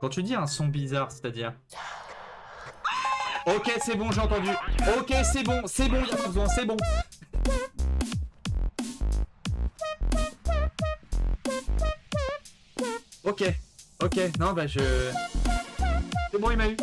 Quand tu dis un son bizarre, c'est-à-dire... Ok, c'est bon, j'ai entendu. Ok, y'a pas besoin, c'est bon. Ok, non, bah je... C'est bon, il m'a eu.